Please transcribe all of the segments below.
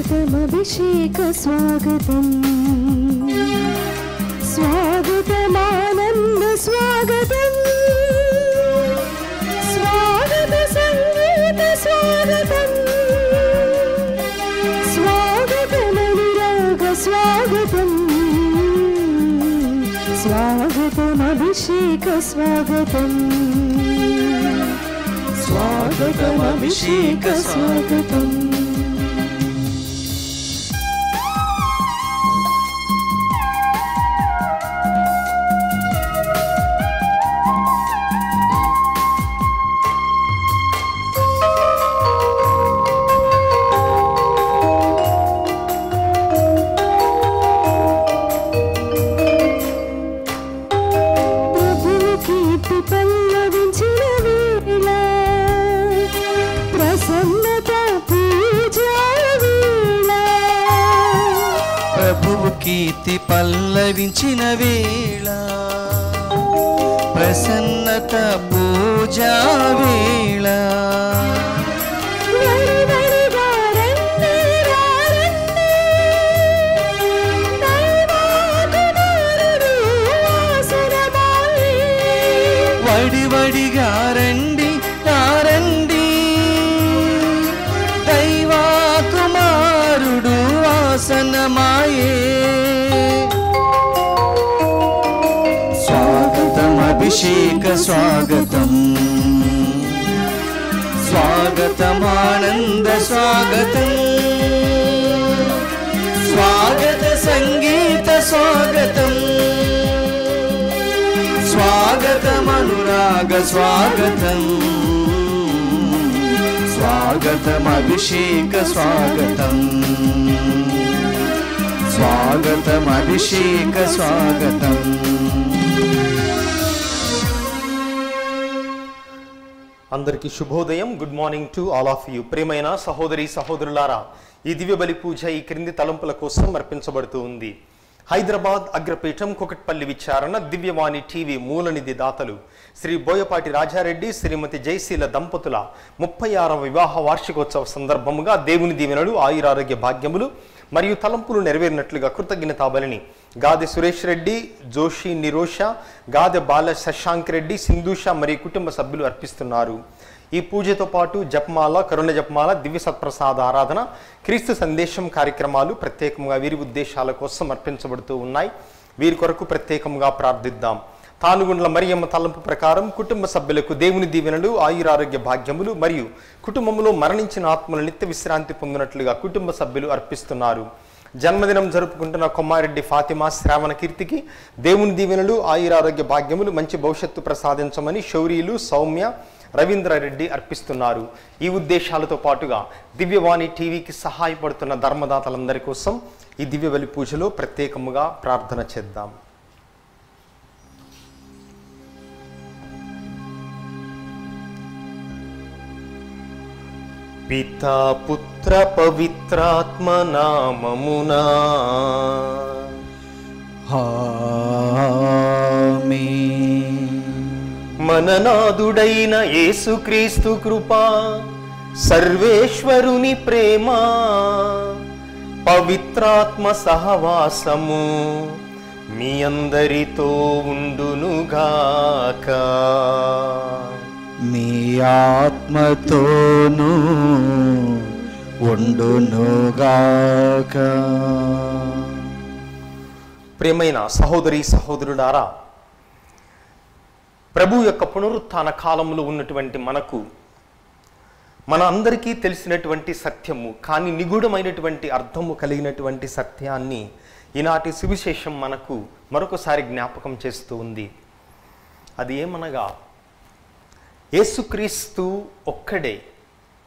स्वागतम अभिषेक स्वागतम स्वागतम आनंद स्वागतम स्वागत संगीत स्वागतम स्वागतम अनुराग स्वागतम स्वागतम अभिषेक स्वागतम स्वागतम अभिषेक स्वागतम। కీర్తి పల్లవించిన వేళ ప్రసన్నత పూజా వేళ వడివడిగా రండి రండి దైవా కుమారుడు ఆసనమాయే అభిషేక స్వాగతం స్వాగతం ఆనంద స్వాగతం స్వాగత సంగీత స్వాగతం స్వాగతం అనురాగ స్వాగతం స్వాగతం అభిషేక స్వాగతం స్వాగతం అభిషేక స్వాగతం। అందరికీ శుభోదయం. Good morning to all of you. ప్రియమైన సహోదరి సహోదరులారా, ఈ దివ్య బలి పూజ ఈ క్రింది తలంపుల కోసం అర్పించబడుతూ ఉంది. హైదరాబాద్ అగ్రపీఠం కుకట్పల్లి విచారణ దివ్యవాణి టీవీ మూలనిధి దాతలు శ్రీ బోయపాటి రాజారెడ్డి శ్రీమతి జయశీల దంపతుల 36వ వివాహ వార్షికోత్సవ సందర్భముగా దేవుని దీవెనలు ఆయురారోగ్య భాగ్యములు మరియు తలంపులు నెరవేరినట్లుగా కృతజ్ఞతాబలిని గాదె సురేష్ రెడ్డి, జోషి నిరోష, గాదె బాల శశాంక్ రెడ్డి, సింధూష మరియు కుటుంబ సభ్యులు అర్పిస్తున్నారు. ఈ పూజతో పాటు జపమాల, కరుణ జపమాల, దివ్య సత్ప్రసాద ఆరాధన, క్రీస్తు సందేశం కార్యక్రమాలు ప్రత్యేకంగా వీరి ఉద్దేశాల కోసం అర్పించబడుతూ ఉన్నాయి. వీరి కొరకు ప్రత్యేకంగా ప్రార్థిద్దాం. తానుగుండ్ల మరియమ్మ తలంపు ప్రకారం కుటుంబ సభ్యులకు దేవుని దీవెనలు ఆయురారోగ్య భాగ్యములు మరియు కుటుంబంలో మరణించిన ఆత్మలు నిత్య విశ్రాంతి పొందినట్లుగా కుటుంబ సభ్యులు అర్పిస్తున్నారు. జన్మదినం జరుపుకుంటున్న కొమ్మారెడ్డి ఫాతిమా శ్రావణ కీర్తికి దేవుని దీవెనలు ఆయురారోగ్య భాగ్యములు మంచి భవిష్యత్తు ప్రసాదించమని శౌర్యులు సౌమ్య రవీంద్రారెడ్డి అర్పిస్తున్నారు. ఈ ఉద్దేశాలతో పాటుగా దివ్యవాణి టీవీకి సహాయపడుతున్న ధర్మదాతలందరి కోసం ఈ దివ్య బలి పూజలో ప్రత్యేకముగా ప్రార్థన చేద్దాం. పితా పుత్ర పవిత్రాత్మ నామమునా ఆమేన్. మననాథుడైన యేసుక్రీస్తు కృపా, సర్వేశ్వరుని ప్రేమ, పవిత్రాత్మ సహవాసము మీ అందరితో ఉండునుగాక. మీ ఆత్మతోనూ ఉండునుగాక. ప్రియమైన సహోదరి సహోదరులారా, ప్రభు యొక్క పునరుత్థాన కాలంలో ఉన్నటువంటి మనకు మన అందరికీ తెలిసినటువంటి సత్యము కానీ నిగూఢమైనటువంటి అర్థము కలిగినటువంటి సత్యాన్ని ఈనాటి సువిశేషం మనకు మరొకసారి జ్ఞాపకం చేస్తూ ఉంది. అది ఏమనగా యేసుక్రీస్తు ఒక్కడే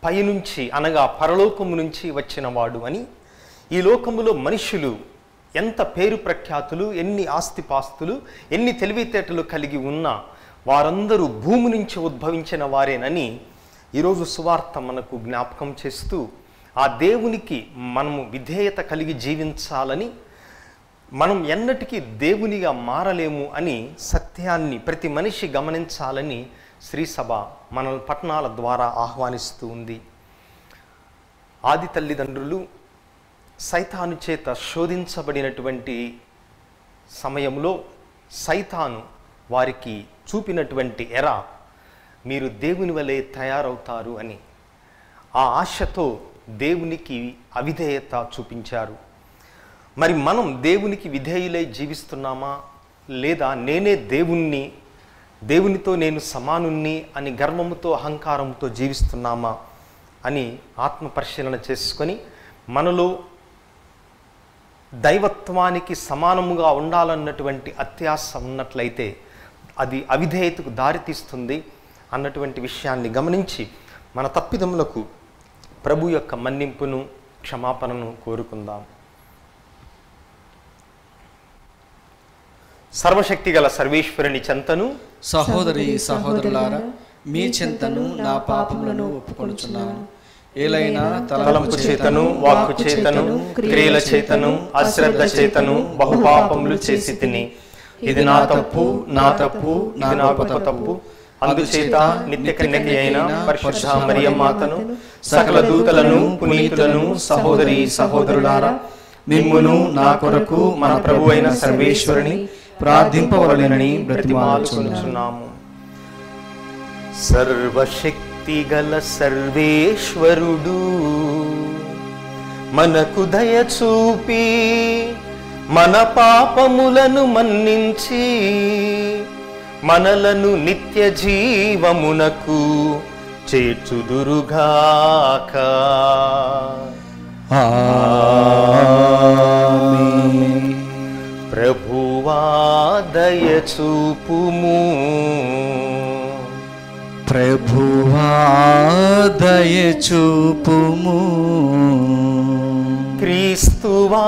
పైనుంచి అనగా పరలోకము నుంచి వచ్చినవాడు అని. ఈ లోకములో మనుషులు ఎంత పేరు ప్రఖ్యాతులు, ఎన్ని ఆస్తిపాస్తులు, ఎన్ని తెలివితేటలు కలిగి ఉన్నా వారందరూ భూమి నుంచి ఉద్భవించిన వారేనని ఈరోజు సువార్త మనకు జ్ఞాపకం చేస్తూ ఆ దేవునికి మనము విధేయత కలిగి జీవించాలని, మనం ఎన్నటికీ దేవునిగా మారలేము అని సత్యాన్ని ప్రతి మనిషి గమనించాలని శ్రీసభ మన పట్టణాల ద్వారా ఆహ్వానిస్తూ ఉంది. ఆది తల్లిదండ్రులు సైతాను చేత శోధించబడినటువంటి సమయంలో సైతాను వారికి చూపినటువంటి ఎర మీరు దేవుని వలె తయారవుతారు అని. ఆ ఆశతో దేవునికి అవిధేయత చూపించారు. మరి మనం దేవునికి విధేయులై జీవిస్తున్నామా, లేదా నేనే దేవునితో నేను సమానుణ్ణి అని గర్వముతో అహంకారంతో జీవిస్తున్నామా అని ఆత్మ పరిశీలన చేసుకొని మనలో దైవత్వానికి సమానముగా ఉండాలన్నటువంటి అత్యాశ ఉన్నట్లయితే అది అవిధేయతకు దారితీస్తుంది అన్నటువంటి విషయాన్ని గమనించి మన తప్పిదములకు ప్రభు యొక్క మన్నింపును క్షమాపణను కోరుకుందాం. సర్వశక్తి గల సర్వేశ్వరుని చెంతను సహోదరి సహోదరులారా, మీ చెంతను నా పాపములను ఒప్పుకొనుచున్నాను. ఏలైనా తలంపు చేతను, వాక్కు చేతను, క్రియల చేతను, అశ్రద్ధ చేతను బహుపాపములు చేసి తిని, ఇది నా తప్పు, ఇది నా గొప్ప తప్పు. అందుచేత నిత్య కన్యక అయిన పరిశుద్ధ మరియమాతను, సకల దూతలను, పునీతులను, సహోదరి సహోదరులారా, మిమ్మును నా కొరకు మన ప్రభు అయిన సర్వేశ్వరుని ప్రార్థింపవలెనని బ్రతిమాలుకొనుచున్నాము. సర్వశక్తి గల సర్వేశ్వరుడు మనకు దయ చూపి మన పాపములను మన్నించి మనలను నిత్య జీవమునకు చేర్చుదురుగాక. ఆమేన్. ప్రభువా దయ చూపుము, ప్రభువా దయ చూపుము. క్రీస్తువా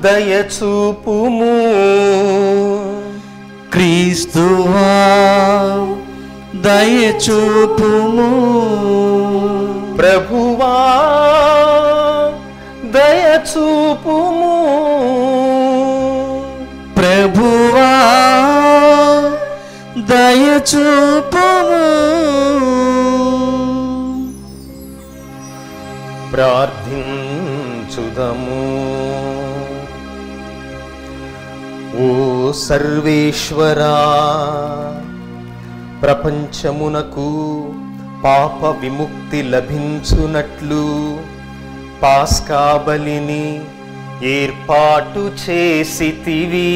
దయ చూపుము, క్రీస్తువా దయ చూపుము. ప్రభువా దయ చూపుము, ప్రభువా దయ చూపుము. ప్రార్థించుదము. ఓ సర్వేశ్వరా, ప్రపంచమునకు పాప విముక్తి లభించునట్లు పాస్కా బలిని ఏర్పాటు చేసితివి.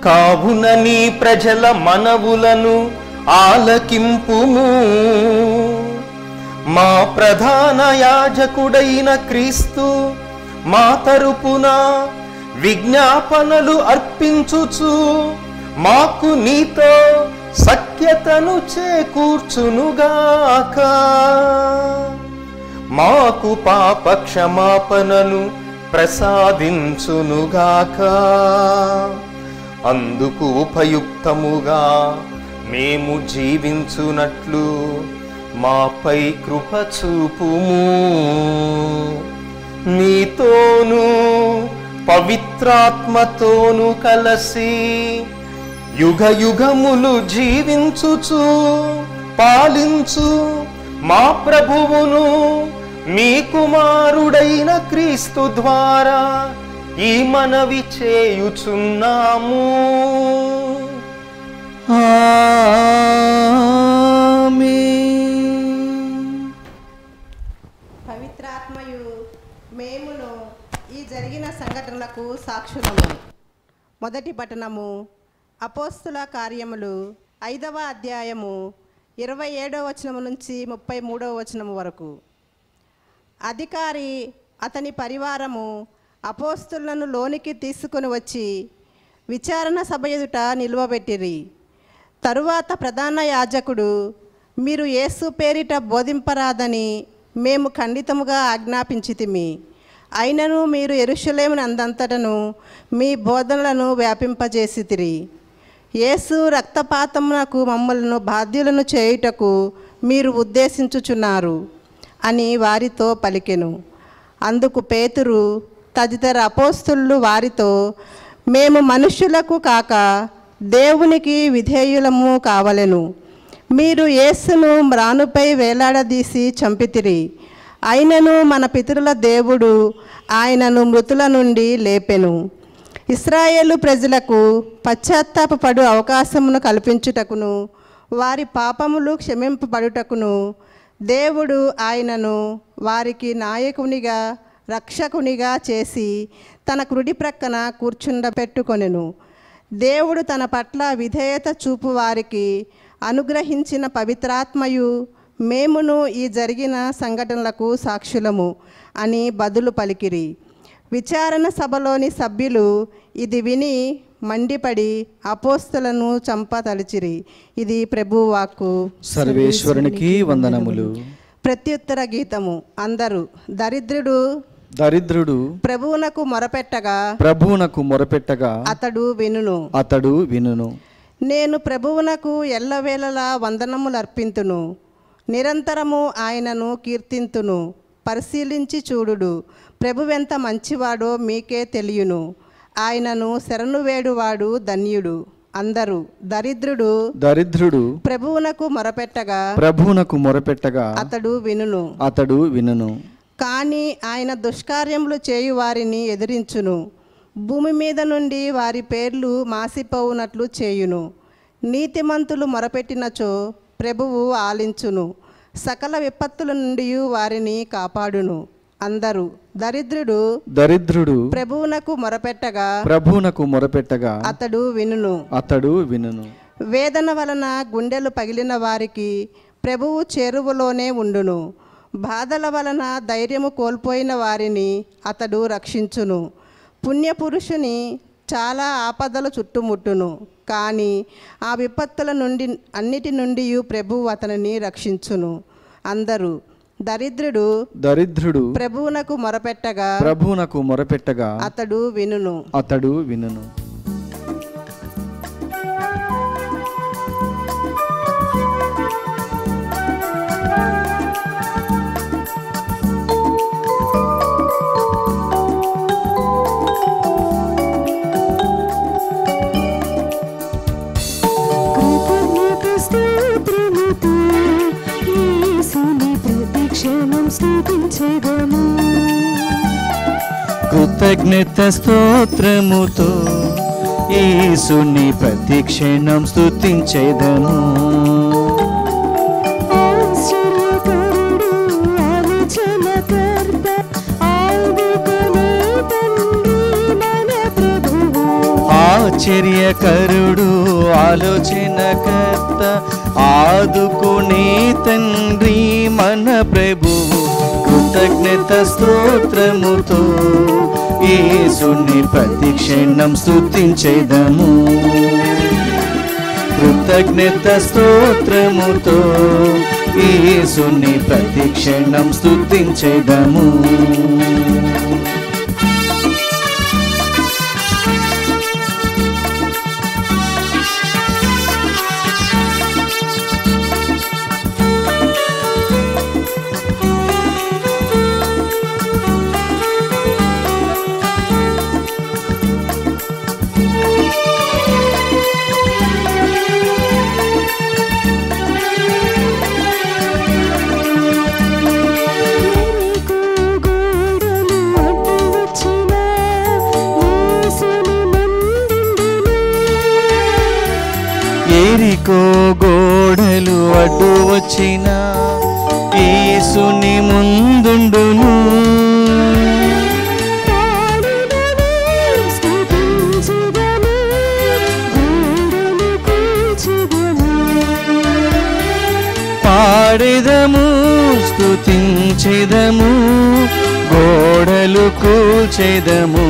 కావున నీ ప్రజల మనవులను ఆలకింపుము. మా ప్రధాన యాజకుడైన క్రీస్తు మా తరపున విజ్ఞాపనలు అర్పించుచు మాకు నీతో సఖ్యతను చేకూర్చునుగాక. మాకు పాప క్షమాపణను ప్రసాదించునుగాక. అందుకు ఉపయుక్తముగా మేము జీవించునట్లు మాపై కృప చూపుము. నీతోనూ పవిత్రాత్మతోనూ కలసి యుగ యుగములు జీవించుచు పాలించు మా ప్రభువును మీ కుమారుడైన క్రీస్తు ద్వారా ఈ మనవి చేయుచున్నాము. పవిత్రాత్మయు మేమును ఈ జరిగిన సంఘటనలకు సాక్షులము. మొదటి పట్టణము అపోస్తుల కార్యములు 5వ అధ్యాయము 27వ వచనము నుంచి 33వ వచనము వరకు. అధికారి అతని పరివారము అపోస్తులను లోనికి తీసుకుని వచ్చి విచారణ సభ ఎదుట నిలువబెట్టిరి. తరువాత ప్రధాన యాజకుడు, మీరు యేసు పేరిట బోధింపరాదని మేము ఖండితముగా ఆజ్ఞాపించితిమి. అయినను మీరు యెరూషలేము అందంతటను మీ బోధనలను వ్యాపింపజేసితిరి. యేసు రక్తపాతమునకు మమ్మలను బాధ్యులను చేయుటకు మీరు ఉద్దేశించుచున్నారు అని వారితో పలికెను. అందుకు పేతురు తదితర అపోస్తులు వారితో, మేము మనుష్యులకు కాక దేవునికి విధేయులము కావలెను. మీరు యేసును మ్రానుపై వేలాడదీసి చంపితిరి. అయినను మన పితరుల దేవుడు ఆయనను మృతుల నుండి లేపెను. ఇశ్రాయేలు ప్రజలకు పశ్చాత్తాపపడు అవకాశమును కల్పించుటకును వారి పాపములు క్షమింపబడుటకును దేవుడు ఆయనను వారికి నాయకునిగా రక్షకునిగా చేసి తన కుడి ప్రక్కన కూర్చుండబెట్టుకొనెను. దేవుడు తన పట్ల విధేయత చూపు వారికి అనుగ్రహించిన పవిత్రాత్మయు మేమును ఈ జరిగిన సంఘటనలకు సాక్షులము అని బదులు పలికిరి. విచారణ సభలోని సభ్యులు ఇది విని మండిపడి అపోస్తలను చంపతలిచిరి. ఇది ప్రభువు వాక్కు. సర్వేశ్వరునికి వందనములు. ప్రత్యుత్తర గీతము. అందరూ దరిద్రుడు ప్రభువునకు మొరపెట్టగా అతడు వినును. నేను ప్రభువునకు ఎల్లవేళలా వందనములర్పింతును. నిరంతరము ఆయనను కీర్తింతును. పరిశీలించి చూడుడు. ప్రభువెంత మంచివాడో మీకే తెలియను. ఆయనను శరణు వేడువాడు ధన్యుడు. అందరూ దరిద్రుడు ప్రభువునకు మొరపెట్టగా అతడు వినును. కానీ ఆయన దుష్కార్యములు చేయు వారిని ఎదిరించును. భూమి మీద నుండి వారి పేర్లు మాసిపోవునట్లు చేయును. నీతిమంతులు మొరపెట్టినచో ప్రభువు ఆలించును. సకల విపత్తుల నుండి వారిని కాపాడును. అందరూ దరిద్రుడు ప్రభువునకు మొరపెట్టగా అతడు వినును. వేదన వలన గుండెలు పగిలిన వారికి ప్రభువు చేరువలోనే ఉండును. బాధల వలన ధైర్యము కోల్పోయిన వారిని అతడు రక్షించును. పుణ్యపురుషుని చాలా ఆపదలు చుట్టుముట్టును. కానీ ఆ విపత్తుల నుండి అన్నిటి నుండి ప్రభువు అతనిని రక్షించును. అందరూ దరిద్రుడు ప్రభువునకు మొరపెట్టగా అతడు వినును. కృతజ్ఞత స్తోత్రముతో యేసుని ప్రతిక్షణం స్తుతించెదము. ఆశ్చర్యకరుడు ఆలోచనకర్త ఆదుకునే తండ్రి మన ప్రభువు. కృతజ్ఞత స్తోత్రముతో యేసుని ప్రతిక్షణం స్తుతించెదము. కృతజ్ఞత స్తోత్రముతో యేసుని ప్రతిక్షణం స్తుతించెదము. ఎరికో గోడలు అడ్డు వచ్చిన యేసుని ముందుండును. పాడెదము స్తుతించెదము గోడలు కూల్చెదము.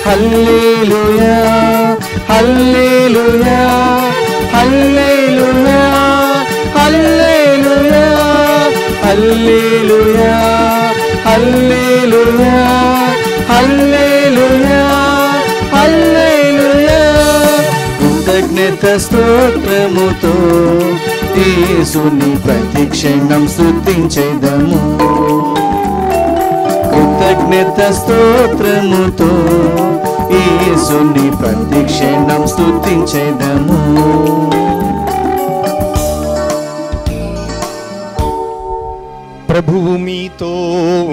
హల్లెలూయా హల్లెలూయా హల్లెలూయా హల్లెలూయా హల్లెలూయా హల్లెలూయా హల్లెలూయా హల్లెలూయా. కృతజ్ఞత స్తోత్రముతో యేసుని ప్రతిక్షణం స్తుతించెదము. కృతజ్ఞత స్తోత్రముతో యేసుని ప్రతిక్షణం స్తుతించెదము. ప్రభువు మీతో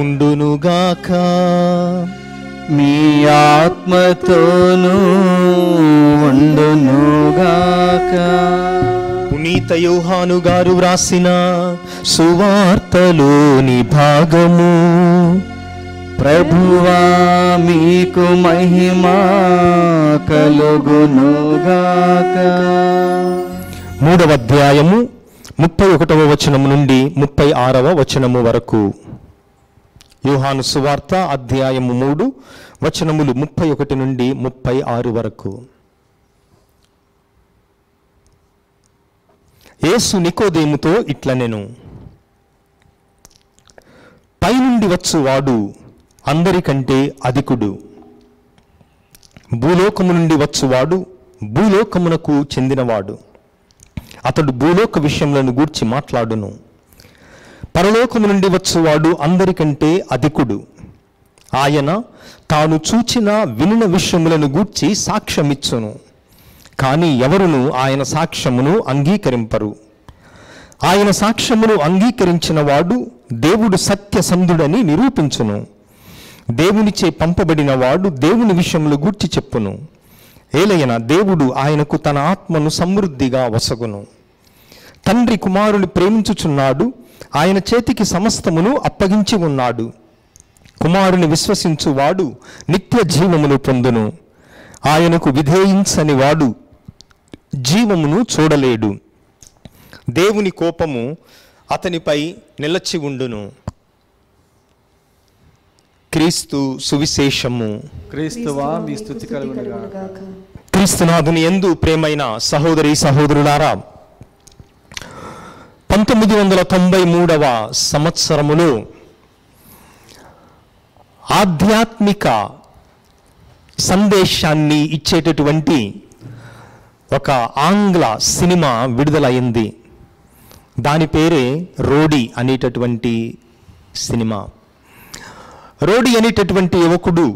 ఉండునుగాక. మీ ఆత్మతోనూ ఉండునుగాక. పునీత యోహాను గారు వ్రాసిన సువార్తలోని భాగము. ప్రభువా మీకు మహిమ కలుగునుగాక. 3వ అధ్యాయము 31వ వచనము నుండి 36వ వచనము వరకు. యోహాను సువార్త అధ్యాయము 3 వచనములు 31 నుండి 36 వరకు. యేసు నికోదేముతో ఇట్లనెను, పైనుండి వచ్చువాడు అందరికంటే అధికుడు. భూలోకము నుండి వచ్చువాడు భూలోకమునకు చెందినవాడు. అతడు భూలోక విషయములను గూర్చి మాట్లాడును. పరలోకము నుండి వచ్చువాడు అందరికంటే అధికుడు. ఆయన తాను చూచిన వినిన విషయములను గూర్చి సాక్ష్యమిచ్చును. కానీ ఎవరును ఆయన సాక్ష్యమును అంగీకరింపరు. ఆయన సాక్ష్యమును అంగీకరించిన వాడు దేవుడు సత్యసంధుడని నిరూపించును. దేవునిచే పంపబడిన వాడు దేవుని విషయములు గూర్చి చెప్పును. ఏలయన దేవుడు ఆయనకు తన ఆత్మను సమృద్ధిగా వసగును. తండ్రి కుమారుని ప్రేమించుచున్నాడు. ఆయన చేతికి సమస్తమును అప్పగించి ఉన్నాడు. కుమారుని విశ్వసించువాడు నిత్య జీవమును పొందును. ఆయనకు విధేయించని వాడు జీవమును చూడలేడు. దేవుని కోపము అతనిపై నిలచి ఉండును. క్రీస్తు సువిశేషము. క్రీస్తువా మీ స్తుతి కలుగునుగాక. క్రీస్తునాథుని యందు ప్రేమైన సహోదరి సహోదరులారా, 1993వ సంవత్సరములో ఆధ్యాత్మిక సందేశాన్ని ఇచ్చేటటువంటి ఒక ఆంగ్ల సినిమా విడుదలైంది. దాని పేరే రోడీ అనేటటువంటి సినిమా. రోడీ అనేటటువంటి యువకుడు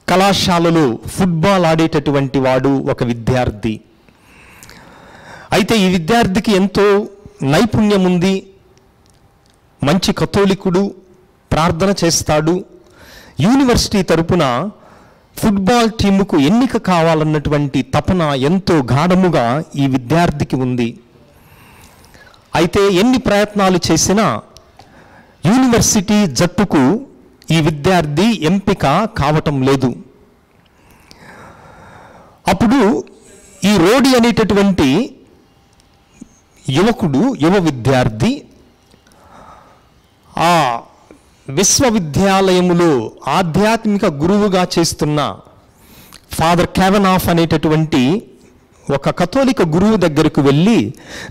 కళాశాలలో ఫుట్బాల్ ఆడేటటువంటి వాడు, ఒక విద్యార్థి. అయితే ఈ విద్యార్థికి ఎంతో నైపుణ్యం ఉంది. మంచి కథోలికుడు, ప్రార్థన చేస్తాడు. యూనివర్సిటీ తరపున ఫుట్బాల్ టీముకు ఎన్నిక కావాలన్నటువంటి తపన ఎంతో గాఢముగా ఈ విద్యార్థికి ఉంది. అయితే ఎన్ని ప్రయత్నాలు చేసినా యూనివర్సిటీ జట్టుకు ఈ విద్యార్థి ఎంపిక కావటం లేదు. అప్పుడు ఈ రోడీ అనేటటువంటి యువ విద్యార్థి ఆ విశ్వవిద్యాలయములో ఆధ్యాత్మిక గురువుగా చేస్తున్న ఫాదర్ క్యావెనాఫ్ అనేటటువంటి ఒక కథోలిక గురువు దగ్గరకు వెళ్ళి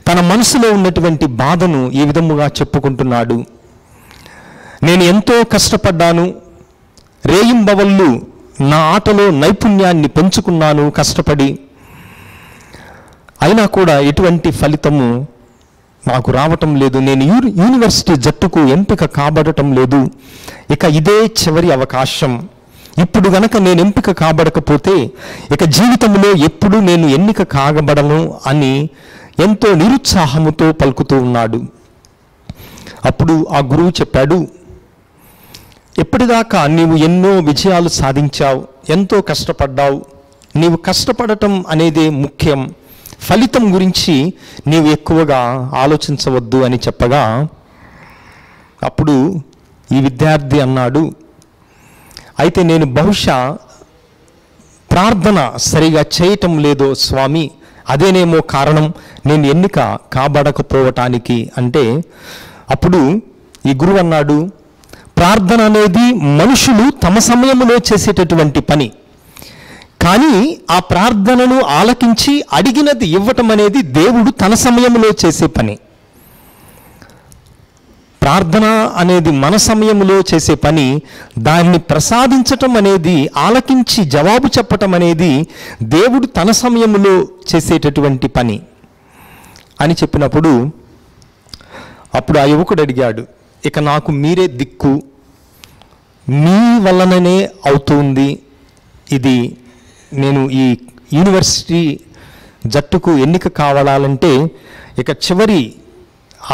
తన మనసులో ఉన్నటువంటి బాధను ఈ విధముగా చెప్పుకుంటున్నాడు. నేను ఎంతో కష్టపడ్డాను, రేయింబవళ్ళు నా ఆటలో నైపుణ్యాన్ని పెంచుకున్నాను కష్టపడి, అయినా కూడా ఎటువంటి ఫలితము నాకు రావటం లేదు. నేను యూనివర్సిటీ జట్టుకు ఎంపిక కాబడటం లేదు. ఇక ఇదే చివరి అవకాశం. ఇప్పుడు గనక నేను ఎంపిక కాబడకపోతే ఇక జీవితంలో ఎప్పుడు నేను ఎన్నిక కాగబడను అని ఎంతో నిరుత్సాహముతో పలుకుతూ ఉన్నాడు. అప్పుడు ఆ గురువు చెప్పాడు, ఎప్పటిదాకా నీవు ఎన్నో విజయాలు సాధించావు, ఎంతో కష్టపడ్డావు. నీవు కష్టపడటం అనేదే ముఖ్యం, ఫలితం గురించి నీవు ఎక్కువగా ఆలోచించవద్దు అని చెప్పగా, అప్పుడు ఈ విద్యార్థి అన్నాడు, అయితే నేను బహుశా ప్రార్థన సరిగా చేయటం లేదో స్వామి, అదేనేమో కారణం నేను ఎన్నిక కాబడకపోవటానికి అంటే. అప్పుడు ఈ గురువు అన్నాడు, ప్రార్థన అనేది మనుషులు తమ సమయంలో చేసేటటువంటి పని, కానీ ఆ ప్రార్థనను ఆలకించి అడిగినది ఇవ్వటం అనేది దేవుడు తన సమయంలో చేసే పని. ప్రార్థన అనేది మన సమయంలో చేసే పని, దాన్ని ప్రసాదించటం అనేది, ఆలకించి జవాబు చెప్పటం అనేది దేవుడు తన సమయంలో చేసేటటువంటి పని అని చెప్పినప్పుడు అప్పుడు ఆ యువకుడు అడిగాడు, ఇక నాకు మీరే దిక్కు, మీ వలననే అవుతుంది ఇది, నేను ఈ యూనివర్సిటీ జట్టుకు ఎన్నిక కావాలంటే ఇక చివరి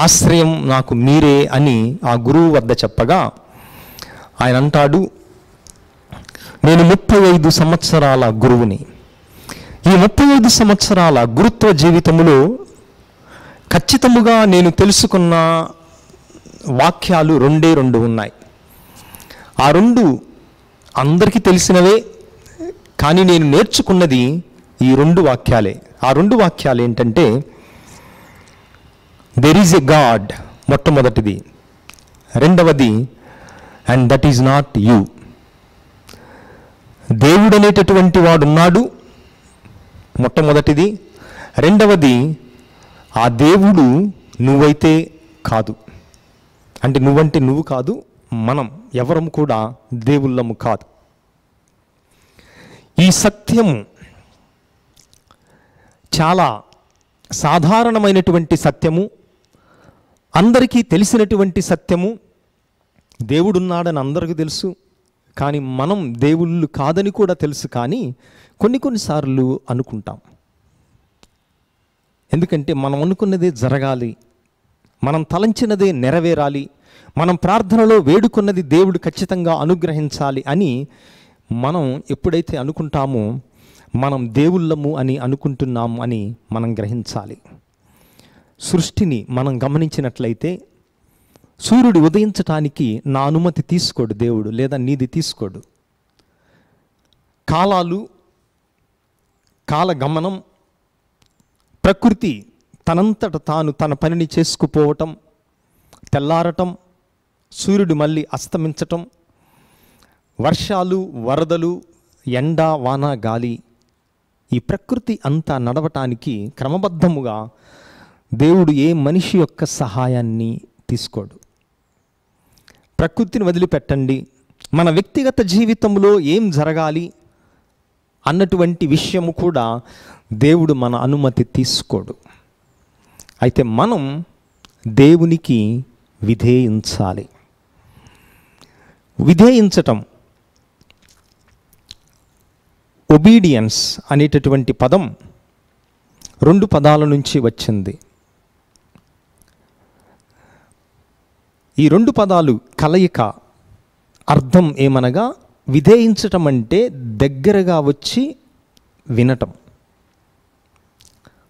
ఆశ్రయం నాకు మీరే అని ఆ గురువు వద్ద చెప్పగా ఆయన అంటాడు, నేను 35 సంవత్సరాల గురువుని. ఈ 35 సంవత్సరాల గురుత్వ జీవితంలో ఖచ్చితముగా నేను తెలుసుకున్న వాక్యాలు 2 ఉన్నాయి. ఆ 2 అందరికీ తెలిసినవే, కానీ నేను నేర్చుకున్నది ఈ 2 వాక్యాలే. ఆ 2 వాక్యాలు ఏంటంటే, దెర్ ఈజ్ ఎ గాడ్, మొట్టమొదటిది. రెండవది, and that is not you. దేవుడు అనేటటువంటి వాడు ఉన్నాడు, మొట్టమొదటిది. రెండవది, ఆ దేవుడు నువ్వైతే కాదు. అంటే నువ్వంటే నువ్వు కాదు, మనం ఎవరం కూడా దేవుళ్ళము కాదు. ఈ సత్యము చాలా సాధారణమైనటువంటి సత్యము, అందరికీ తెలిసినటువంటి సత్యము. దేవుడున్నాడని అందరికీ తెలుసు, కానీ మనం దేవుళ్ళు కాదని కూడా తెలుసు. కానీ కొన్నిసార్లు అనుకుంటాం. ఎందుకంటే మనం అనుకున్నదే జరగాలి, మనం తలంచినదే నెరవేరాలి, మనం ప్రార్థనలో వేడుకున్నది దేవుడు ఖచ్చితంగా అనుగ్రహించాలి అని మనం ఎప్పుడైతే అనుకుంటామో మనం దేవుళ్ళము అని అనుకుంటున్నాము అని మనం గ్రహించాలి. సృష్టిని మనం గమనించినట్లయితే సూర్యుడు ఉదయించటానికి నా అనుమతి తీసుకోడు దేవుడు, లేదా నీది తీసుకోడు. కాలాలు, కాలగమనం, ప్రకృతి తనంతట తాను తన పనిని చేసుకుపోవటం, తెల్లారటం, సూర్యుడు మళ్ళీ అస్తమించటం, వర్షాలు, వరదలు, ఎండ, వాన, గాలి, ఈ ప్రకృతి అంతా నడవటానికి క్రమబద్ధముగా దేవుడు ఏ మనిషి యొక్క సహాయాన్ని తీసుకోడు. ప్రకృతిని వదిలిపెట్టండి, మన వ్యక్తిగత జీవితంలో ఏం జరగాలి అన్నటువంటి విషయము కూడా దేవుడు మన అనుమతి తీసుకోడు. అయితే మనం దేవునికి విధేయించాలి. విధేయించటం, ఒబీడియన్స్ అనేటటువంటి పదం 2 పదాల నుంచి వచ్చింది. ఈ 2 పదాలు కలయిక అర్థం ఏమనగా, విధేయించటం అంటే దగ్గరగా వచ్చి వినటం.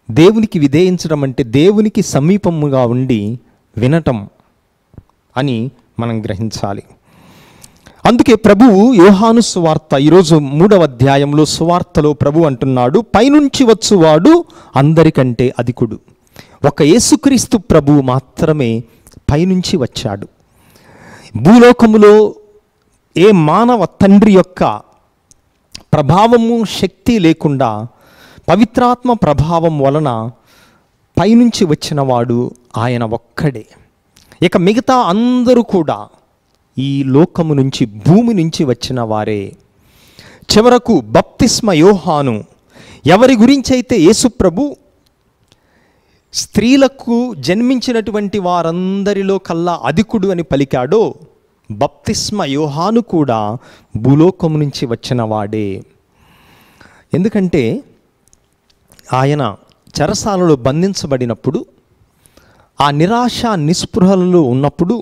దేవునికి విధేయించడం అంటే దేవునికి సమీపముగా ఉండి వినటం అని మనం గ్రహించాలి. అందుకే ప్రభువు యోహాను సువార్త ఈరోజు 3వ అధ్యాయంలో సువార్తలో ప్రభు అంటున్నాడు, పైనుంచి వచ్చువాడు అందరికంటే అధికుడు. ఒక యేసుక్రీస్తు ప్రభువు మాత్రమే పైనుంచి వచ్చాడు. భూలోకములో ఏ మానవ తండ్రి యొక్క ప్రభావము, శక్తి లేకుండా పవిత్రాత్మ ప్రభావం వలన పైనుంచి వచ్చినవాడు ఆయన ఒక్కడే. ఇక మిగతా అందరూ కూడా ఈ లోకము నుంచి, భూమి నుంచి వచ్చిన వారే. చివరకు బప్తిస్మ యోహాను ఎవరి గురించైతే యేసుప్రభు స్త్రీలకు జన్మించినటువంటి వారందరిలో కల్లా అధికుడు అని పలికాడో, బప్తిస్మ యోహాను కూడా భూలోకము నుంచి వచ్చిన వాడే. ఎందుకంటే ఆయన చెరసాలలో బంధించబడినప్పుడు, ఆ నిరాశ నిస్పృహలలో ఉన్నప్పుడు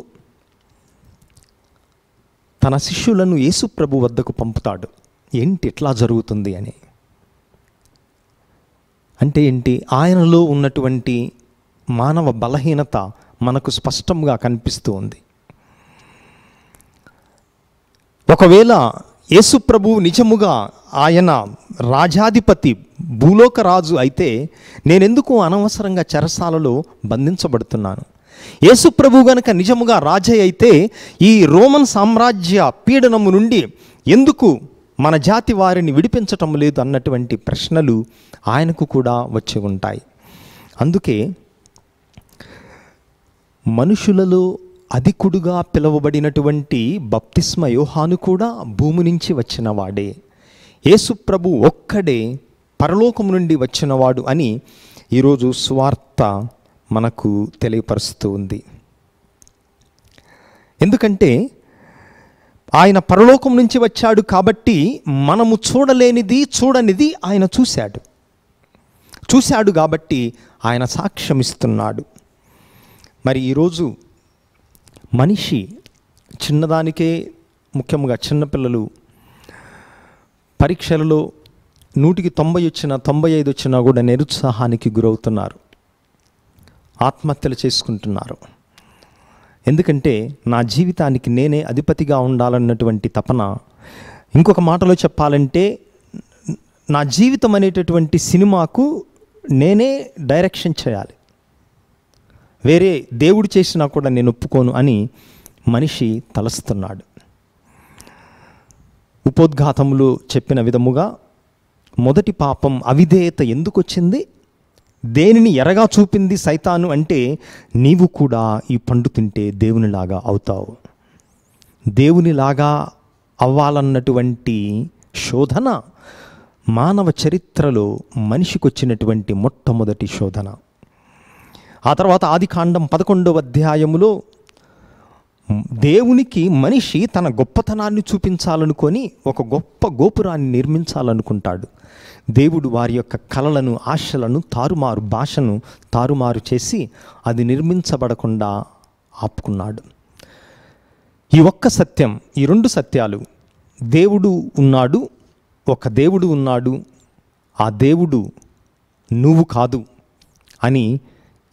తన శిష్యులను యేసుప్రభు వద్దకు పంపుతాడు. ఏంటి ఇట్లా జరుగుతుంది అని. అంటే ఏంటి, ఆయనలో ఉన్నటువంటి మానవ బలహీనత మనకు స్పష్టంగా కనిపిస్తూ ఉంది. ఒకవేళ యేసుప్రభు నిజముగా ఆయన రాజాధిపతి, భూలోక రాజు అయితే నేనెందుకు అనవసరంగా చెరసాలలో బంధించబడుతున్నాను? యేసుప్రభు గనుక నిజముగా రాజే అయితే ఈ రోమన్ సామ్రాజ్య పీడనము నుండి ఎందుకు మన జాతి వారిని విడిపించటం లేదు అన్నటువంటి ప్రశ్నలు ఆయనకు కూడా వచ్చి ఉంటాయి. అందుకే మనుషులలో అధికుడుగా పిలువబడినటువంటి బప్తిస్మ యోహాను కూడా భూమి నుంచి వచ్చిన వాడే. యేసుప్రభు ఒక్కడే పరలోకము నుండి వచ్చినవాడు అని ఈరోజు సువార్త మనకు తెలియపరుస్తూ ఉంది. ఎందుకంటే ఆయన పరలోకం నుంచి వచ్చాడు కాబట్టి మనము చూడలేనిది, చూడనిది ఆయన చూశాడు కాబట్టి ఆయన సాక్ష్యం ఇస్తున్నాడు. మరి ఈరోజు మనిషి చిన్నదానికే, ముఖ్యంగా చిన్నపిల్లలు పరీక్షలలో 100కి 90 వచ్చినా 95 వచ్చినా కూడా నిరుత్సాహానికి గురవుతున్నారు, ఆత్మహత్యలు చేసుకుంటున్నారు. ఎందుకంటే నా జీవితానికి నేనే అధిపతిగా ఉండాలన్నటువంటి తపన. ఇంకొక మాటలో చెప్పాలంటే నా జీవితం అనేటటువంటి సినిమాకు నేనే డైరెక్షన్ చేయాలి, వేరే దేవుడు చేసినా కూడా నేను ఒప్పుకోను అని మనిషి తలస్తున్నాడు. ఉపోద్ఘాతములు చెప్పిన విధముగా మొదటి పాపం అవిధేయత ఎందుకు వచ్చింది? దేనిని ఎరగా చూపింది సైతాను అంటే, నీవు కూడా ఈ పండు తింటే దేవునిలాగా అవుతావు. దేవునిలాగా అవ్వాలన్నటువంటి శోధన మానవ చరిత్రలో మనిషికి వచ్చినటువంటి మొట్టమొదటి శోధన. ఆ తర్వాత ఆదికాండం 11వ అధ్యాయములో దేవునికి మనిషి తన గొప్పతనాన్ని చూపించాలనుకొని ఒక గొప్ప గోపురాన్ని నిర్మించాలనుకుంటాడు. దేవుడు వారి యొక్క కలలను, ఆశలను తారుమారు, భాషను తారుమారు చేసి అది నిర్మించబడకుండా ఆపుకున్నాడు. ఈ ఒక్క సత్యం, ఈ 2 సత్యాలు, దేవుడు ఉన్నాడు, ఒక దేవుడు ఉన్నాడు, ఆ దేవుడు నువ్వు కాదు అని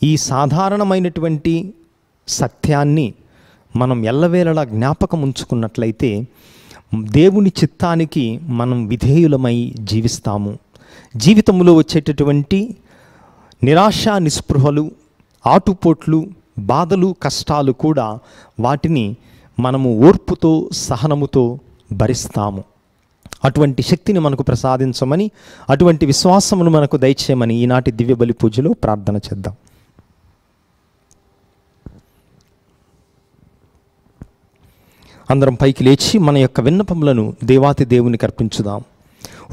ఈ సాధారణమైనటువంటి సత్యాన్ని మనం ఎల్లవేళలా జ్ఞాపకం ఉంచుకున్నట్లయితే దేవుని చిత్తానికి మనం విధేయులమై జీవిస్తాము. జీవితంలో వచ్చేటటువంటి నిరాశ, నిస్పృహలు, ఆటుపోట్లు, బాధలు, కష్టాలు కూడా వాటిని మనము ఓర్పుతో, సహనముతో భరిస్తాము. అటువంటి శక్తిని మనకు ప్రసాదించమని, అటువంటి విశ్వాసమును మనకు దయచేయమని ఈనాటి దివ్య బలి పూజలో ప్రార్థన చేద్దాం. అందరం పైకి లేచి మన యొక్క విన్నపములను దేవాతి దేవునికి అర్పించుదాం.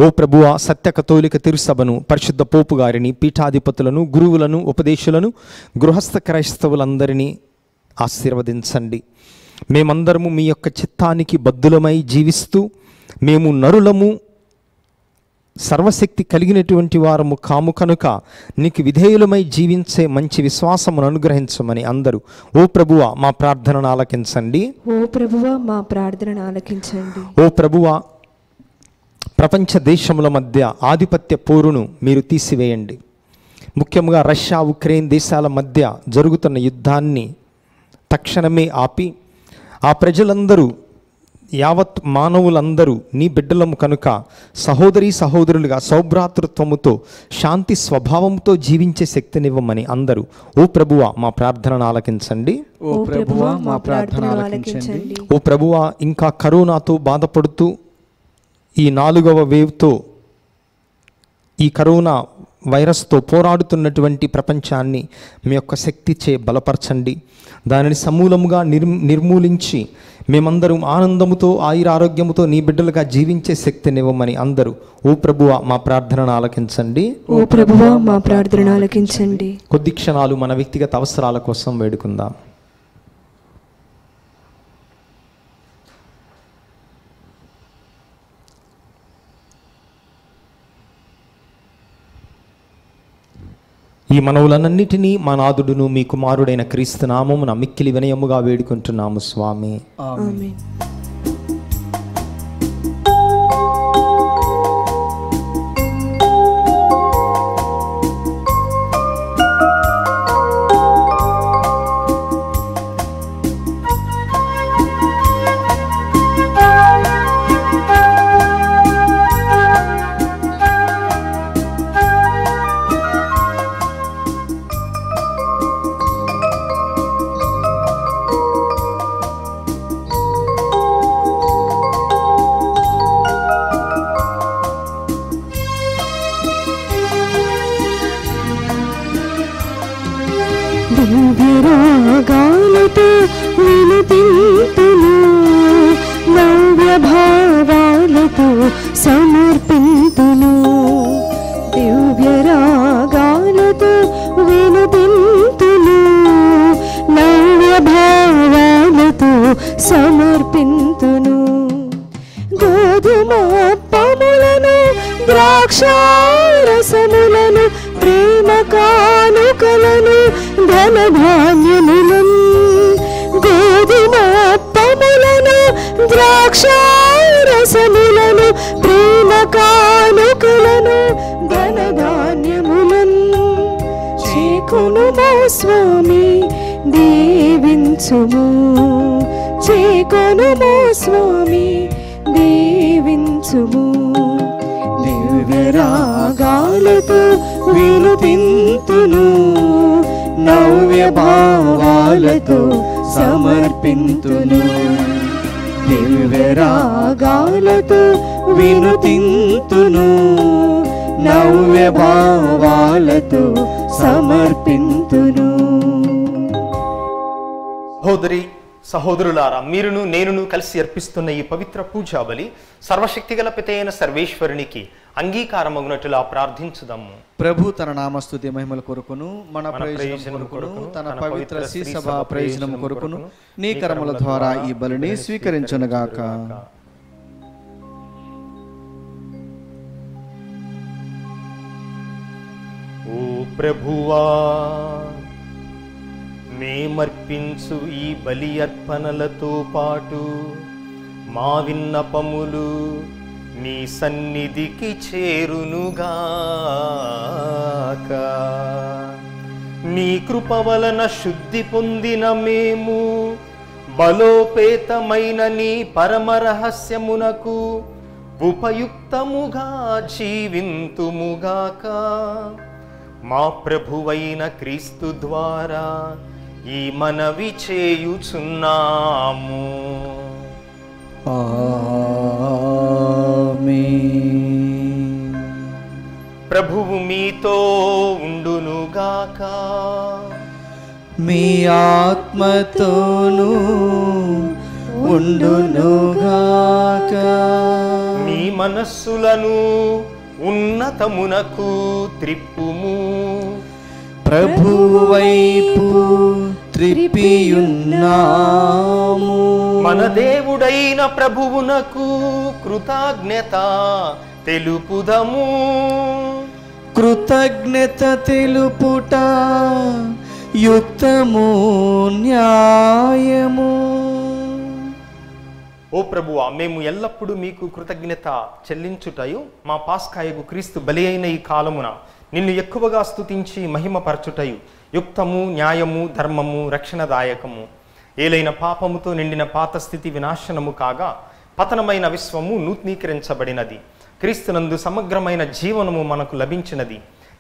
ఓ ప్రభువా, సత్య కథోలిక తిరుసభను, పరిశుద్ధ పోపు గారిని, పీఠాధిపతులను, గురువులను, ఉపదేశులను, గృహస్థ క్రైస్తవులందరినీ ఆశీర్వదించండి. మేమందరము మీ యొక్క చిత్తానికి బద్ధులమై జీవిస్తూ, మేము నరులము, సర్వశక్తి కలిగినటువంటి వారము కాము కనుక నీకు విధేయులమై జీవించే మంచి విశ్వాసమును అనుగ్రహించమని అందరూ ఓ ప్రభువా మా ప్రార్థనను ఆలకించండి. ఓ ప్రభువా మా ప్రార్థనను ఆలకించండి. ఓ ప్రభువా, ప్రపంచ దేశముల మధ్య ఆధిపత్య పోరును మీరు తీసివేయండి. ముఖ్యంగా రష్యా, ఉక్రెయిన్ దేశాల మధ్య జరుగుతున్న యుద్ధాన్ని తక్షణమే ఆపి, ఆ ప్రజలందరూ, యావత్ మానవులందరూ నీ బిడ్డలము కనుక సహోదరీ సహోదరులుగా సౌభ్రాతృత్వముతో, శాంతి స్వభావంతో జీవించే శక్తినివ్వమని అందరూ ఓ ప్రభువా మా ప్రార్థనను ఆలకించండి. ఓ ప్రభువా మా ప్రార్థన ఆలకించండి. ఓ ప్రభువా, ఇంకా కరోనాతో బాధపడుతూ ఈ 4వ వేవ్తో, ఈ కరోనా వైరస్తో పోరాడుతున్నటువంటి ప్రపంచాన్ని మీ యొక్క శక్తిచే బలపరచండి. దానిని సమూలముగా నిర్మూలించి మేమందరం ఆనందముతో, ఆయురారోగ్యముతో నీ బిడ్డలుగా జీవించే శక్తినివ్వమని అందరూ ఓ ప్రభువా మా ప్రార్థనను ఆలకించండి. ఓ ప్రభువా మా ప్రార్థనను ఆలకించండి. కొద్ది క్షణాలు మన వ్యక్తిగత అవసరాల కోసం వేడుకుందాం. ఈ మనవులన్నిటినీ మా నాథుడును మీ కుమారుడైన క్రీస్తు నామమున మిక్కిలి వినయముగా వేడుకుంటున్నాము స్వామి. ఆమేన్. దివ్యరాగాలతో వినుతింతును, నవ్య భావాలతో సమర్పింతును. దివ్యరాగాలతో వినుతింతును, నవ్య భావాలతో సమర్పింతును. గోధుమ పములను, ద్రాక్షారసములను, ప్రేమ కానుకలను, ధనధాన్యములను గోధుమప్పములను ద్రాక్షారసములను ప్రేమ కానుకలను ధనధాన్యములను చేకొనుమా స్వామి దీవించుము చేకొనుమా స్వామి దీవించుము దివ్యరాగాలతో వినుతింతును నవ్య భావాలతో సమర్పింతును దివ్యరాగాలతో వినుతింతును నవ్య భావాలతో సమర్పింతును. సహోదరి సహోదరులారా, మీరును నేనును కలిసి అర్పిస్తున్న ఈ పవిత్ర పూజా బలి సర్వశక్తిగల పితైన సర్వేశ్వరునికి అంగీకారమగునట్లుగా ప్రార్థించుదాము. ప్రభు తన నామస్తుతి మహిమల కొరకును మన ప్రయోజనం కొరకును తన పవిత్ర శ్రీసభ ప్రయోజనం కొరకును నీ కర్మల ద్వారా ఈ బలిని స్వీకరించునుగాక. ఓ ప్రభువా, మేమర్పించు ఈ బలి అర్పణలతో పాటు మా విన్నపములు నీ సన్నిధికి చేరునుగాక. నీ కృప వలన శుద్ధి పొందిన మేము బలోపేతమైన నీ పరమ రహస్యమునకు ఉపయుక్తముగా జీవింతుముగాక. మా ప్రభువైన క్రీస్తు ద్వారా ఈ మనవి చేయుచున్నాము. ఆమేన్. ప్రభువు మీతో ఉండునుగాక. మీ ఆత్మతోను ఉండునుగాక. మీ మనస్సులను ఉన్నతమునకు త్రిప్పుము. ప్రభువు వైపు త్రిప్పియున్నాము. మన దేవుడైన ప్రభువునకు కృతజ్ఞత తెలుపుదము. కృతజ్ఞత తెలుపుట యుక్తము న్యాయము. ఓ ప్రభువా, మేము ఎల్లప్పుడూ మీకు కృతజ్ఞత చెల్లించుటయు మా పాస్కాయగు క్రీస్తు బలి అయిన ఈ కాలమున నిన్ను ఎక్కువగా స్తుతించి మహిమపరచుటయు యుక్తము న్యాయము ధర్మము రక్షణదాయకము. ఏలైన పాపముతో నిండిన పాత స్థితి వినాశనము కాగా పతనమైన విశ్వము నూతనీకరించబడినది. క్రీస్తునందు సమగ్రమైన జీవనము మనకు లభించినది.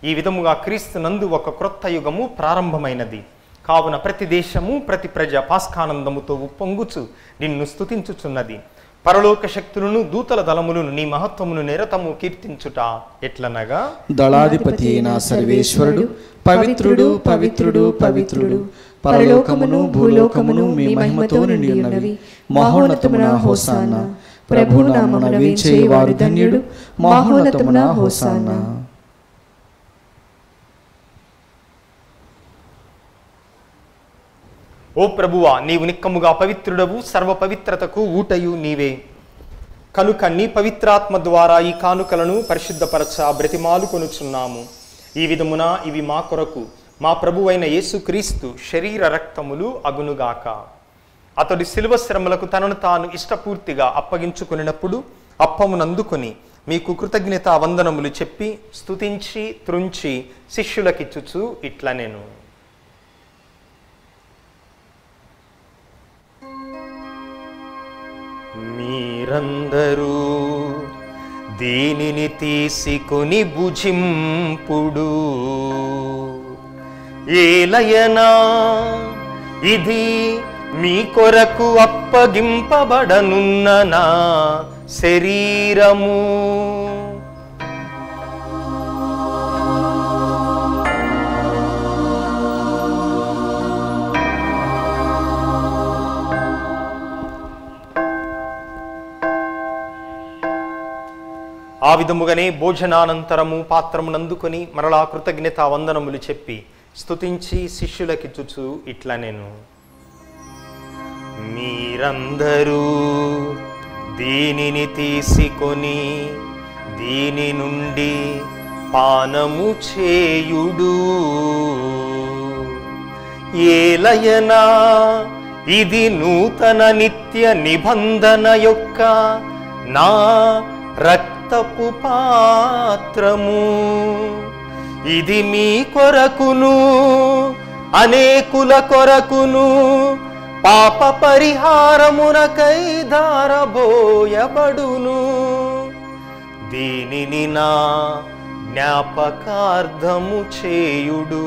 ఈ విధముగా క్రీస్తునందు ఒక క్రొత్త యుగము ప్రారంభమైనది. కావున ప్రతి దేశము ప్రతి ప్రజ పాస్కానందముతో ఉప్పొంగుచు నిన్ను స్తుతించుచున్నది. పరలోక శక్తులను దూతల దళములను నీ మహత్వమును నిరతము కీర్తించుట ఎట్లనగా, దళాధిపతి అయిన సర్వేశ్వరుడు పవిత్రుడు పవిత్రుడు పవిత్రుడు, పరలోకమును భూలోకమును మీ మహిమతో నిండి ఉన్నవి. మహోన్నతమున హోసానా. ప్రభు నామమున వేంచేవాడు ధన్యుడు. మహోన్నతమున హోసానా. ఓ ప్రభువా, నీవు నిక్కముగా పవిత్రుడవు, సర్వ పవిత్రతకు ఊటయు నీవే. కనుక నీ పవిత్రాత్మ ద్వారా ఈ కానుకలను పరిశుద్ధపరచ బ్రతిమాలు కొనుచున్నాము. ఈ విధమున ఇవి మా కొరకు మా ప్రభువైన యేసుక్రీస్తు శరీర రక్తములు అగునుగాక. అతడు శిలువ శ్రమలకు తనను తాను ఇష్టపూర్తిగా అప్పగించుకున్నప్పుడు అప్పమునందుకొని మీకు కృతజ్ఞత వందనములు చెప్పి స్తుతించి త్రుంచి శిష్యులకిచ్చుచు ఇట్లా నేను, మీరందరూ దీనిని తీసుకొని భుజింపుడు. ఏలయనా ఇది మీ కొరకు అప్పగింపబడనున్న నా శరీరము. ఆ విధముగానే భోజనానంతరము పాత్రమునందుకొని మరలా కృతజ్ఞత వందనములు చెప్పి స్తుతించి శిష్యులకిచ్చుచు ఇట్లా నేను, మీరందరూ దీనిని తీసుకొని దీని నుండి పానము చేయుడు. ఏలయనా ఇది నూతన నిత్య నిబంధన యొక్క నా రక్తపు పాత్రము. ఇది మీ కొరకును అనేకుల కొరకును పాప పరిహారమునకై ధారబోయబడును. దీనిని నా జ్ఞాపకార్థము చేయుడు.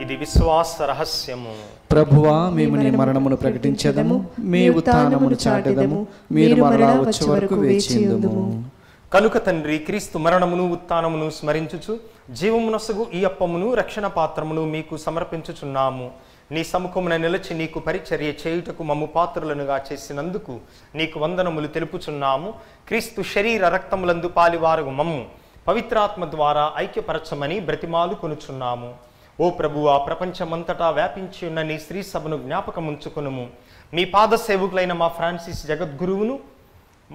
ఇది విశ్వాస రహస్యము. ప్రభువా, మేము నీ మరణమును ప్రకటించెదము, మీ ఉత్థానమును చాటెదము, మీరు మరలా వచ్చే వరకు వేచియుందుము. కనుక తండ్రి, క్రీస్తు మరణమును ఉత్థానమును స్మరించుచు జీవమునొసగు ఈ అప్పమును రక్షణ పాత్రమును మీకు సమర్పించుచున్నాము. నీ సముఖమున నిలిచి నీకు పరిచర్య చేయుటకు మమ్ము పాత్రులనుగా చేసినందుకు నీకు వందనములు తెలుపుచున్నాము. క్రీస్తు శరీర రక్తములందు పాలివారు మమ్ము పవిత్రాత్మ ద్వారా ఐక్యపరచమని బ్రతిమాలు కొనుచున్నాము. ఓ ప్రభువా, ప్రపంచమంతటా వ్యాపించి ఉన్న నీ శ్రీ సభను జ్ఞాపకముంచుకొనుము. మీ పాద సేవకులైన మా ఫ్రాన్సిస్ జగద్గురువును,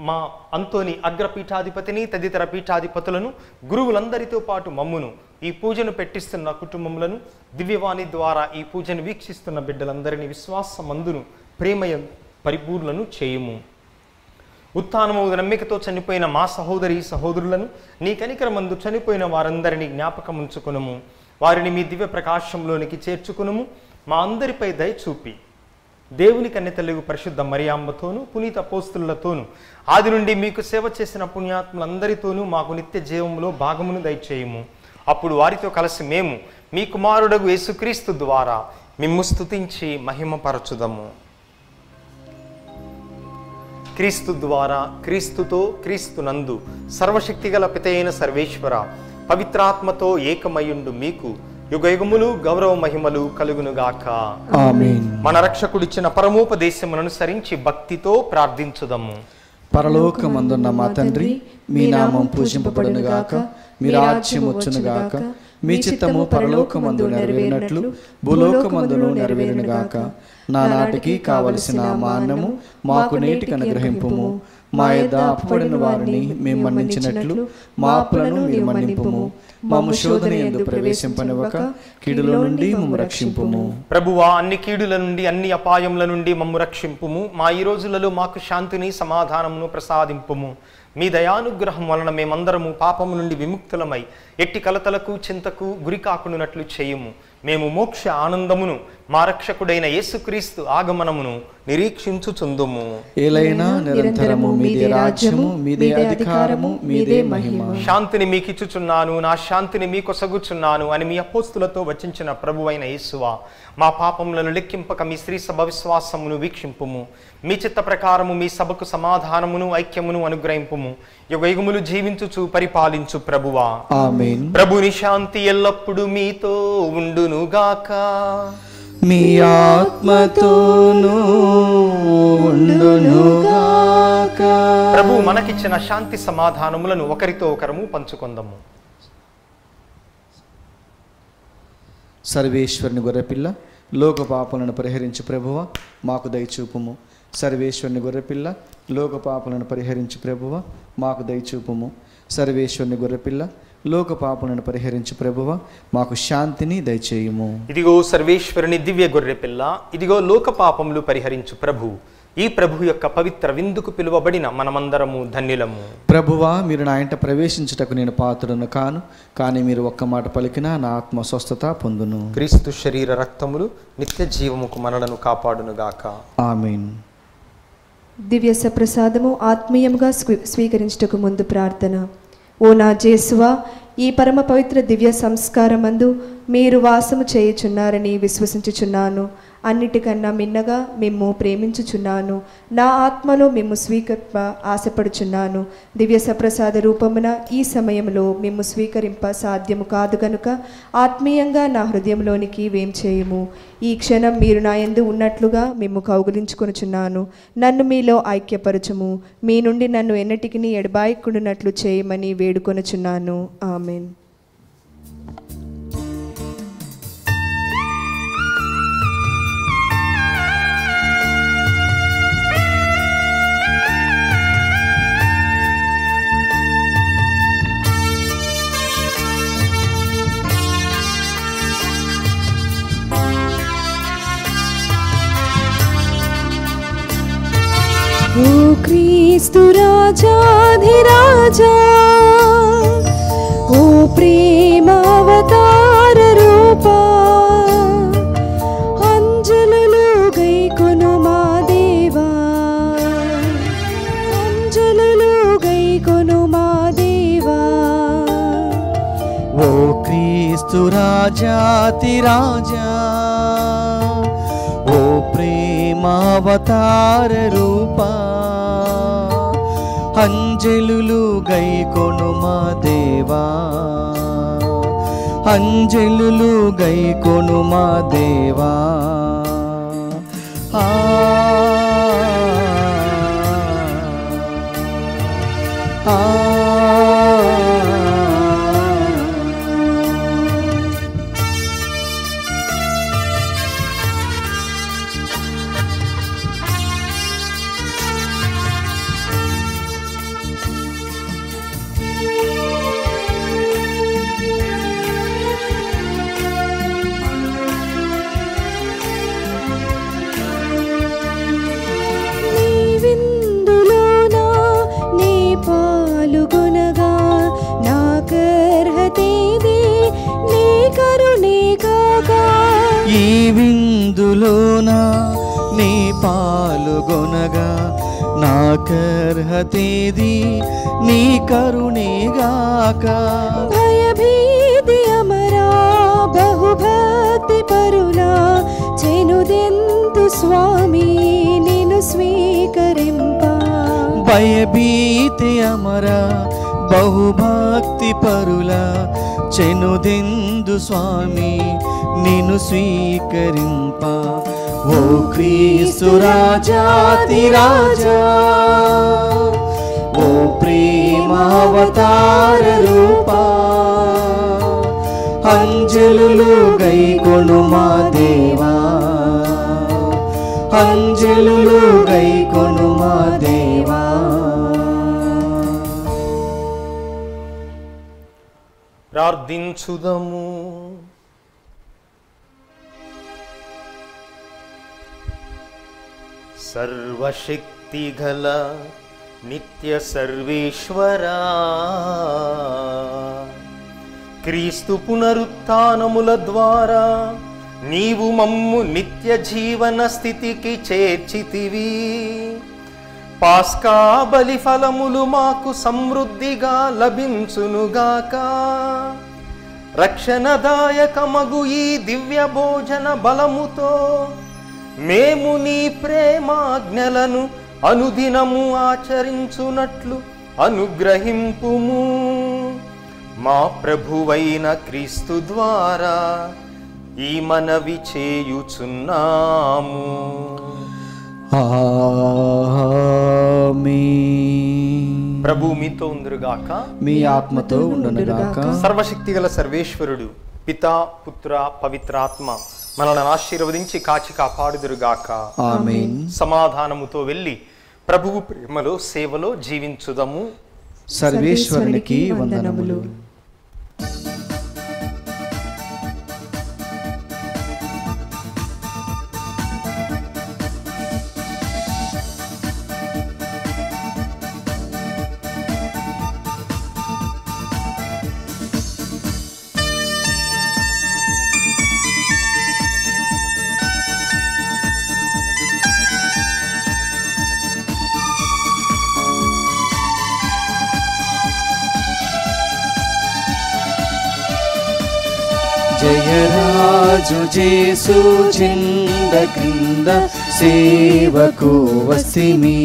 మా అంతోని అగ్రపీఠాధిపతిని, తదితర పీఠాధిపతులను, గురువులందరితో పాటు మమ్మును, ఈ పూజను పెట్టిస్తున్న కుటుంబములను, దివ్యవాణి ద్వారా ఈ పూజను వీక్షిస్తున్న బిడ్డలందరినీ విశ్వాసమందును ప్రేమయ పరిపూర్ణను చేయుము. ఉత్థానము నమ్మికతో చనిపోయిన మా సహోదరి సహోదరులను, నీ కనికరమందు చనిపోయిన వారందరినీ జ్ఞాపకముంచుకొనుము. వారిని మీ దివ్య ప్రకాశంలోనికి చేర్చుకునుము. మా అందరిపై దయచూపి దేవుని కన్యతల్లి పరిశుద్ధ మరియాంబతోనూ పునీత అపోస్తులతోనూ ఆది నుండి మీకు సేవ చేసిన పుణ్యాత్ములందరితోనూ మాకు నిత్య జీవములో భాగమును దయచేయుము. అప్పుడు వారితో కలిసి మేము మీ కుమారుడగు యేసుక్రీస్తు ద్వారా మిమ్ము స్తుతించి మహిమపరచుదము. క్రీస్తు ద్వారా, క్రీస్తుతో, క్రీస్తునందు సర్వశక్తిగల పితయైన సర్వేశ్వర పవిత్రాత్మతో ఏకమయుండు మీకు యుగయుగములు గౌరవ మహిమలు కలుగునుగాక. ఆమేన్. మన రక్షకుడిచ్చిన పరమోపదేశమును అనుసరించి భక్తితో ప్రార్థించుదము. పరలోకమందున్న మా తండ్రి, మీ నామం పూజింపబడునుగాక, మీ రాజ్యం వచ్చునుగాక, మీ చిత్తము పరలోకమందు నెరవేరినట్లు భూలోకమందును నెరవేరునుగాక. నానాటికి కావలసిన మా అన్నము మాకు నేటికి అనుగ్రహింపుము. మా యొద్ద అప్పుపడిన వారిని మేము మన్నించినట్లు మా అప్పులను మీరు మన్నింపుము. మమ్ము శోధన యందు ప్రవేశింపనివ్వక కీడులో నుండి మమ్ము రక్షింపుము. ప్రభువా, అన్ని కీడుల నుండి అన్ని అపాయముల నుండి మమ్ము రక్షింపుము. మా ఈ రోజులలో మాకు శాంతిని సమాధానమును ప్రసాదింపుము. మీ దయానుగ్రహం వలన మేమందరము పాపము నుండి విముక్తులమై ఎట్టి కలతలకు చింతకు గురి కాకుండానట్లు చేయుము. మేము మోక్ష ఆనందమును మా రక్షకుడైన యేసుక్రీస్తు ఆగమనమును నిరీక్షించుచుందుము. ఏలైనా నిరంతరము మీదే రాజ్యము, మీదే అధికారము, మీదే మహిమ. శాంతిని మీకిచ్చుచున్నాను, నా శాంతిని మీకొసగుచున్నాను అని మీ అపోస్తులతో వచించిన ప్రభువైన యేసువా, మా పాపములను లెక్కింపక మీ శ్రీ సభ విశ్వాసమును వీక్షింపుము. మీ చిత్త ప్రకారము మీ సభకు సమాధానమును ఐక్యమును అనుగ్రహింపుము. యుగయుగములు జీవించుచు పరిపాలించు ప్రభువా. ఆమేన్. ప్రభుని శాంతి ఎల్లప్పుడూ మీతో ఉండునుగాక. మీ ఆత్మతోనూ ఉండునుగాక. ప్రభు మనకిచ్చిన శాంతి సమాధానములను ఒకరితో ఒకరము పంచుకొందము. సర్వేశ్వరుని గొర్రెపిల్ల, లోక పాపలను పరిహరించు ప్రభువా, మాకు దయచూపుము. సర్వేశ్వరుని గొర్రెపిల్ల, లోక పాపలను పరిహరించు ప్రభువా, మాకు దయచూపుము. సర్వేశ్వరుని గొర్రెపిల్ల, లోక పాపలను పరిహరించు ప్రభువా, మాకు శాంతిని దయచేయుము. ఇదిగో సర్వేశ్వరుని దివ్య గొర్రె పిల్ల, ఇదిగో లోక పాపములు పరిహరించు ప్రభు. ఈ ప్రభు యొక్క పవిత్ర విందుకు పిలువబడిన మనమందరము ధన్యులము. ప్రభువా, మీరు నా ఇంట ప్రవేశించుటకు నేను పాత్రుడను కాను, కానీ మీరు ఒక్క మాట పలికినా నా ఆత్మ స్వస్థత పొందును. క్రీస్తు శరీర రక్తములు నిత్య జీవముకు మనలను కాపాడునుగాక. ఆమేన్. దివ్య సప్రసాదము ఆత్మీయముగా స్వీకరించుటకు ముందు ప్రార్థన. ఓ నా జేసువా, ఈ పరమ పవిత్ర దివ్య సంస్కారమందు మీరు వాసము చేయుచున్నారని విశ్వసించుచున్నాను. అన్నిటికన్నా మిన్నగా మిమ్ము ప్రేమించుచున్నాను. నా ఆత్మలో మిమ్ము స్వీకరింప ఆశపడుచున్నాను. దివ్య సప్రసాద రూపమున ఈ సమయంలో మిమ్ము స్వీకరింప సాధ్యము కాదు గనుక ఆత్మీయంగా నా హృదయంలోనికి వేం చేయుము. ఈ క్షణం మీరు నా యందు ఉన్నట్లుగా మిమ్ము కౌగిలించుకొనుచున్నాను. నన్ను మీలో ఐక్యపరచుము. మీ నుండి నన్ను ఎన్నటికి ఎడబాయకుండునట్లు చేయమని వేడుకొనుచున్నాను. ఆమేన్. క్రీస్తు రాజాధిరాజా, ఓ ప్రేమ అవతార రూపా, అంజలులు గైకొను మా దేవా, అంజలులు గైకొను మా దేవా. ఓ క్రీస్తు రాజాతి రాజా, ఓ ప్రేమావతార రూపా, అంజలులు గైకొను మా దేవా, అంజలులు గైకొను మా దేవా. ఆ ఈ విందులోన నీ పాలుగొనగా నాకర్హతేది, నీ కరుణేగాక. భయభీతి అమరా బహుభక్తి పరులా, చెనుదెంతు స్వామి నిన్ను స్వీకరింప. భయభీతి అమరా బహుభక్తి పరుల, చెనుదెందు స్వామి నిన్ను స్వీకరింప. ఓ క్రీస్తు రాజాతి రాజా, ఓ ప్రేమావతార రూపా, అంజలులు గైకొను మా దేవా, అంజలులు గైకొను మా దేవా. ప్రార్థించుదము. సర్వశక్తిగల నిత్య సర్వేశ్వరా, క్రీస్తు పునరుత్థానముల ద్వారా నీవు మమ్ము నిత్య జీవన స్థితికి చేర్చితివి. పాస్కా బలి ఫలములు మాకు సమృద్ధిగా లభించునుగాక. రక్షణదాయకమగు ఈ దివ్య భోజన బలముతో మేము నీ ప్రేమాజ్ఞలను అనుదినము ఆచరించునట్లు అనుగ్రహింపుము. మా ప్రభువైన క్రీస్తు ద్వారా ఈ మనవి చేయుచున్నాము. ఆమేన్. ప్రభు మీతో ఉందురుగాక, మీ ఆత్మతో ఉండునుగాక. సర్వశక్తిగల సర్వేశ్వరుడు పితా పుత్ర పవిత్రాత్మ మనల్ని ఆశీర్వదించి కాచి కాపాడుదురుగాక. ఆమేన్. సమాధానముతో వెళ్ళి ప్రభువు ప్రేమలో సేవలో జీవించుదము. సర్వేశ్వరునికి వందనములు. జయరాజు జేసు జెండ క్రింద సేవకు వస్తిమి.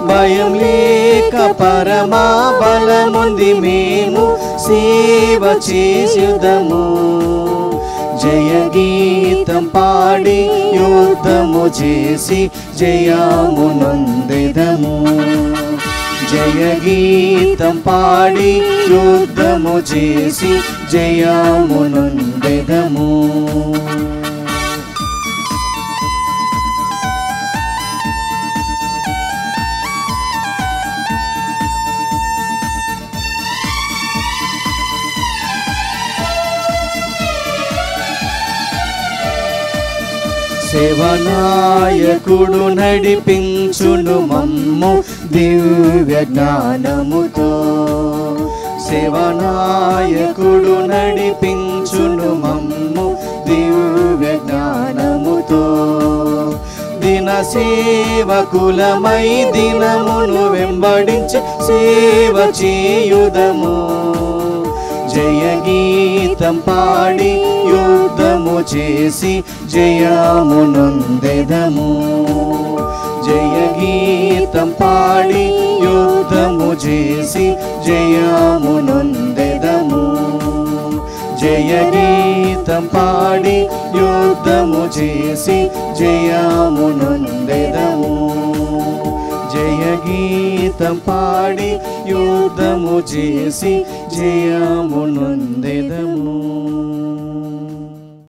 భయం లేక పరమా బలముంది మేము సేవ చేయుదము. జయ గీతం పాడి యుద్ధము చేసి జయము నొందెదము. జయ గీతం పాడి యుద్ధము చేసి జయము నొందెదము. సేవనాయకుడు నడిపించును మమ్ము దివ్య జ్ఞానముతో. సేవనాయకుడు నడిపించును మమ్ము దివ్య జ్ఞానముతో. దిన సేవకులమై దినమును వెంబడించి సేవ చేయుదము. జయ గీతం పాడి యుద్ధము చేసి జయమునొందెదము. జయ గీతం పాడి యుద్ధము చేసి జయమునొందెదము. జయ గీతం పాడి యుద్ధము చేసి జయమునొందెదము. జయ గీతం పాడి యుద్ధము చేసి జయమునొందెదము.